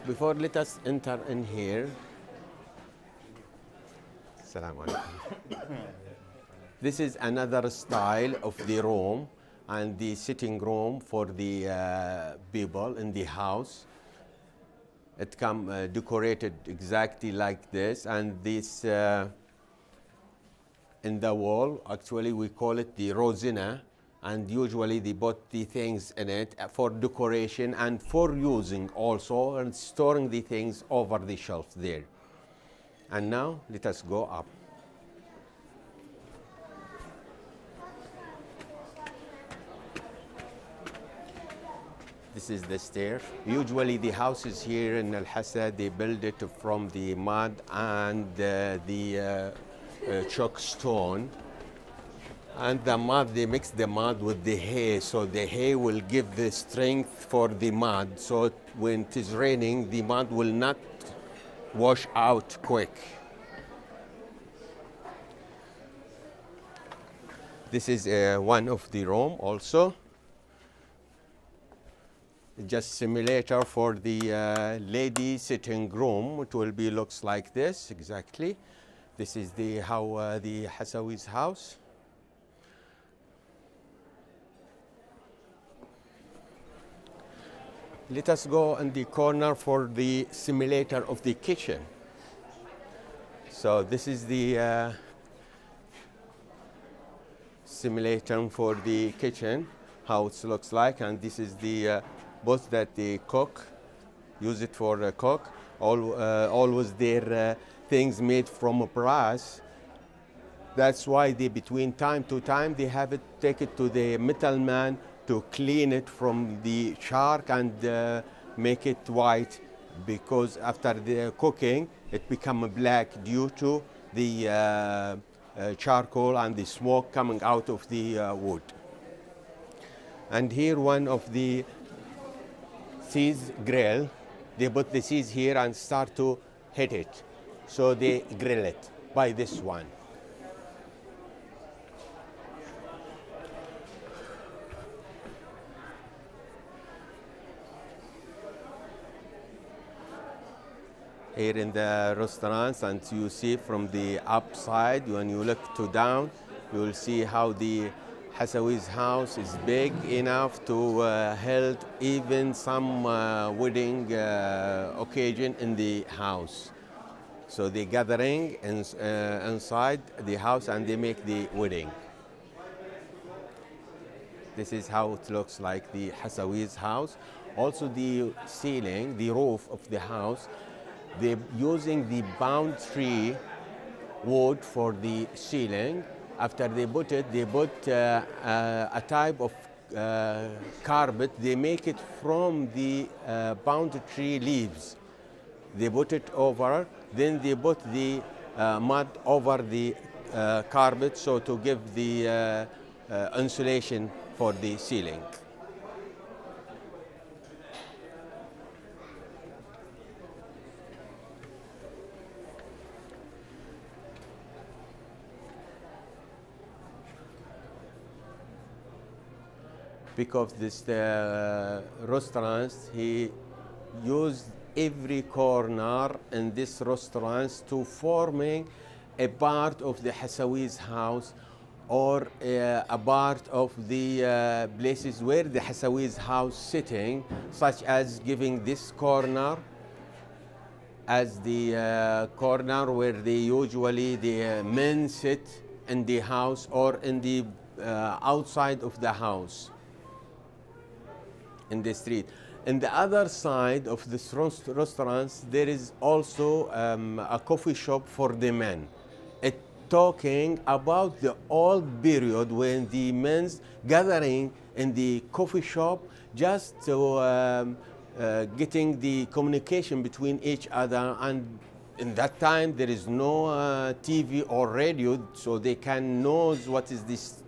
Before, let us enter in here. Assalamu alaikum. This is another style of the room and the sitting room for the people in the house. It come decorated exactly like this, and this in the wall, actually we call it the rosina, and usually they put the things in it for decoration and for using also, and storing the things over the shelf there. And now let us go up. This is the stair. Usually the houses here in Ahsa, they build it from the mud and the chalk stone. And the mud, they mix the mud with the hay, so the hay will give the strength for the mud. So when it is raining, the mud will not wash out quick. This is one of the room also. Just simulator for the lady sitting room. It will be looks like this exactly. This is the how the Hassawi's house. Let us go in the corner for the simulator of the kitchen. So this is the simulator for the kitchen, how it looks like, and this is the both that the cook use it for a cook. Always their things made from brass. That's why they between time to time they have it take it to the metal man to clean it from the shark and make it white, because after the cooking it become black due to the charcoal and the smoke coming out of the wood. And here one of the cheese grill, they put the cheese here and start to hit it, so they grill it by this one. Here in the restaurants, and you see from the upside, when you look to down, you will see how the Hassawi's house is big enough to hold even some wedding occasion in the house. So they gathering inside the house and they make the wedding. This is how it looks like the Hassawi's house. Also the ceiling, the roof of the house, they're using the bound tree wood for the ceiling. After they put it, they put a type of carpet. They make it from the bound tree leaves. They put it over, then they put the mud over the carpet, so to give the insulation for the ceiling. Because this restaurants, he used every corner in this restaurants to forming a part of the Hassawi's house, or a part of the places where the Hassawi's house sitting, such as giving this corner as the corner where they usually the men sit in the house, or in the outside of the house in the street. In the other side of this restaurants, there is also a coffee shop for the men. It talking about the old period when the men's gathering in the coffee shop just to getting the communication between each other. And in that time there is no TV or radio, so they can know what is this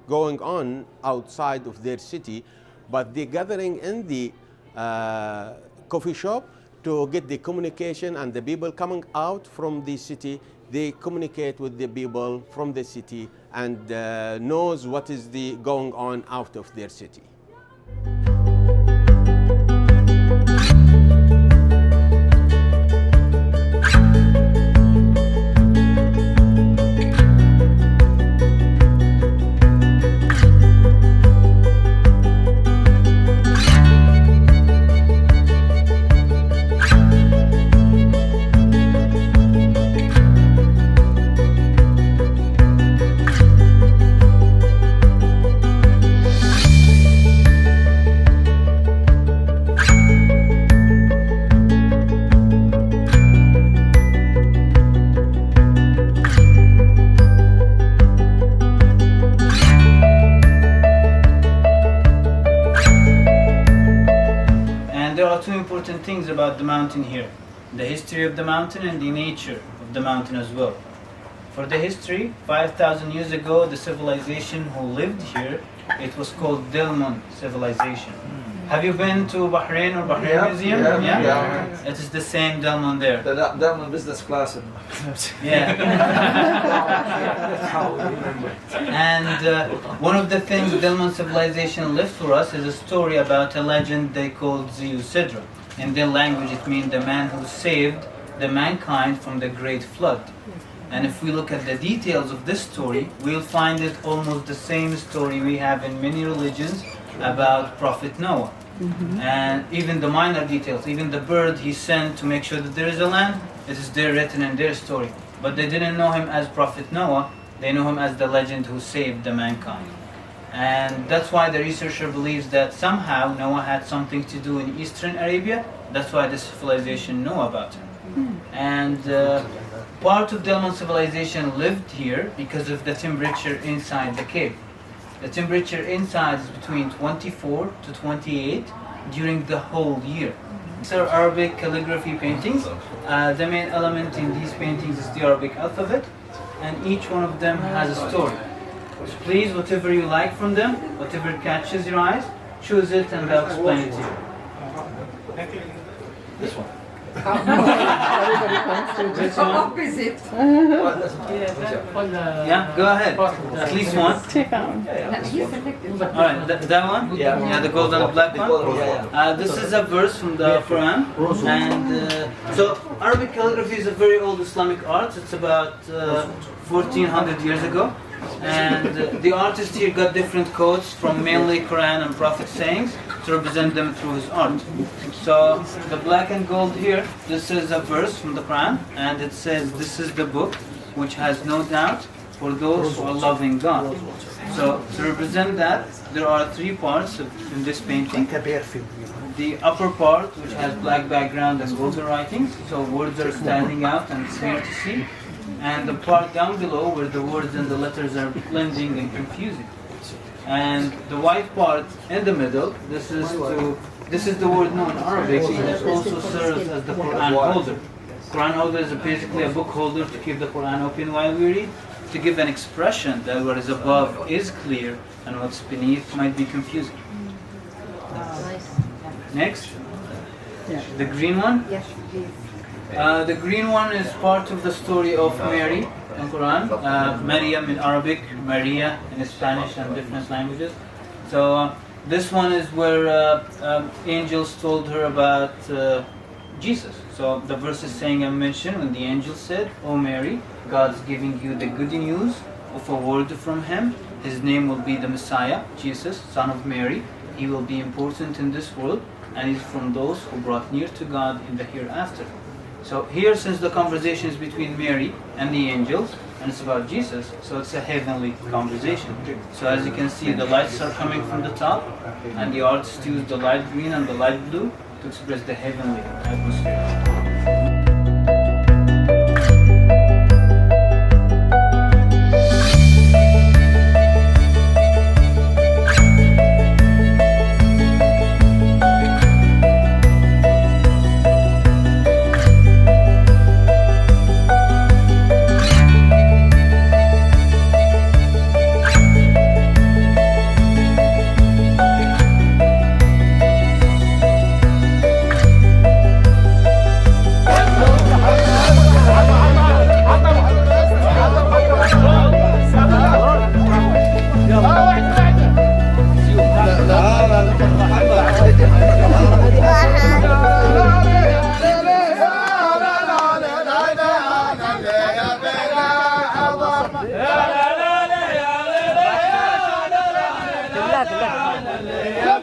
going on outside of their city, but they're gathering in the coffee shop to get the communication, and the people coming out from the city, they communicate with the people from the city and knows what is the going on out of their city. Things about the mountain here, the history of the mountain and the nature of the mountain as well. For the history, 5,000 years ago, the civilization who lived here, it was called Delmon civilization. Have you been to Bahrain or Bahrain Museum? Yeah. It is the same Delmon there. The Delmon business class. Yeah. And one of the things Delmon civilization left for us is a story about a legend they called Zeusidra. In their language, it means the man who saved the mankind from the great flood. And if we look at the details of this story, we'll find it almost the same story we have in many religions about Prophet Noah. And even the minor details, even the bird he sent to make sure that there is a land, it is there written in their story. But they didn't know him as Prophet Noah, they know him as the legend who saved the mankind. And that's why the researcher believes that somehow Noah had something to do in Eastern Arabia. That's why the civilization know about him. And part of Delmon civilization lived here because of the temperature inside the cave. The temperature inside is between 24 to 28 during the whole year. These are Arabic calligraphy paintings. The main element in these paintings is the Arabic alphabet, and each one of them has a story. So please, whatever you like from them, whatever catches your eyes, choose it and I'll explain it to you. This one. This one. Opposite. Yeah, go ahead. At least one. Alright, that one? Yeah, the gold and the black one. This is a verse from the Quran. And so Arabic calligraphy is a very old Islamic art. It's about 1400 years ago. And the artist here got different quotes from mainly Quran and Prophet sayings to represent them through his art. So the black and gold here, this is a verse from the Quran, and it says, "This is the book which has no doubt for those who are loving God." So to represent that, there are three parts in this painting. The upper part, which has black background and golden writings, so words are standing out and it's clear to see. And the part down below where the words and the letters are blending and confusing. And the white part in the middle, this is the word known in Arabic, that also serves as the Quran holder. Quran holder is basically a book holder to keep the Quran open while we read, to give an expression that what is above is clear and what's beneath might be confusing. Next, the green one. Yes, please. The green one is part of the story of Mary in Quran. Maryam in Arabic, Maria in Spanish and different languages. So this one is where angels told her about Jesus. So the verse is saying and mentioned when the angel said, "O Mary, God is giving you the good news of a word from Him. His name will be the Messiah, Jesus, son of Mary. He will be important in this world, and He's from those who brought near to God in the hereafter." So here, since the conversation is between Mary and the angels, and it's about Jesus, so it's a heavenly conversation. So as you can see, the lights are coming from the top, and the artist used the light green and the light blue to express the heavenly atmosphere. يلا